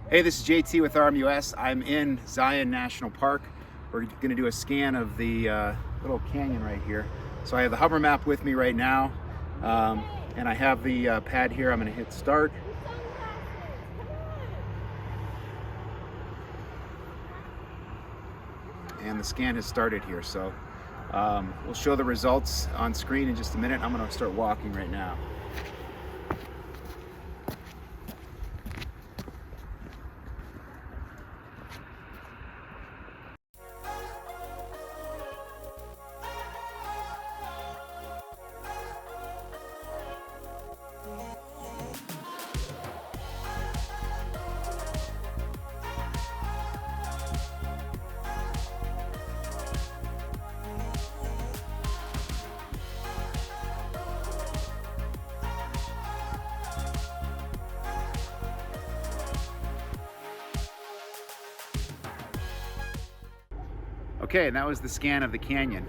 Hey, this is JT with RMUS. I'm in Zion National Park. We're going to do a scan of the little canyon right here. So I have the Hovermap with me right now, and I have the pad here. I'm going to hit start. And the scan has started here. So we'll show the results on screen in just a minute. I'm going to start walking right now. Okay, and that was the scan of the canyon.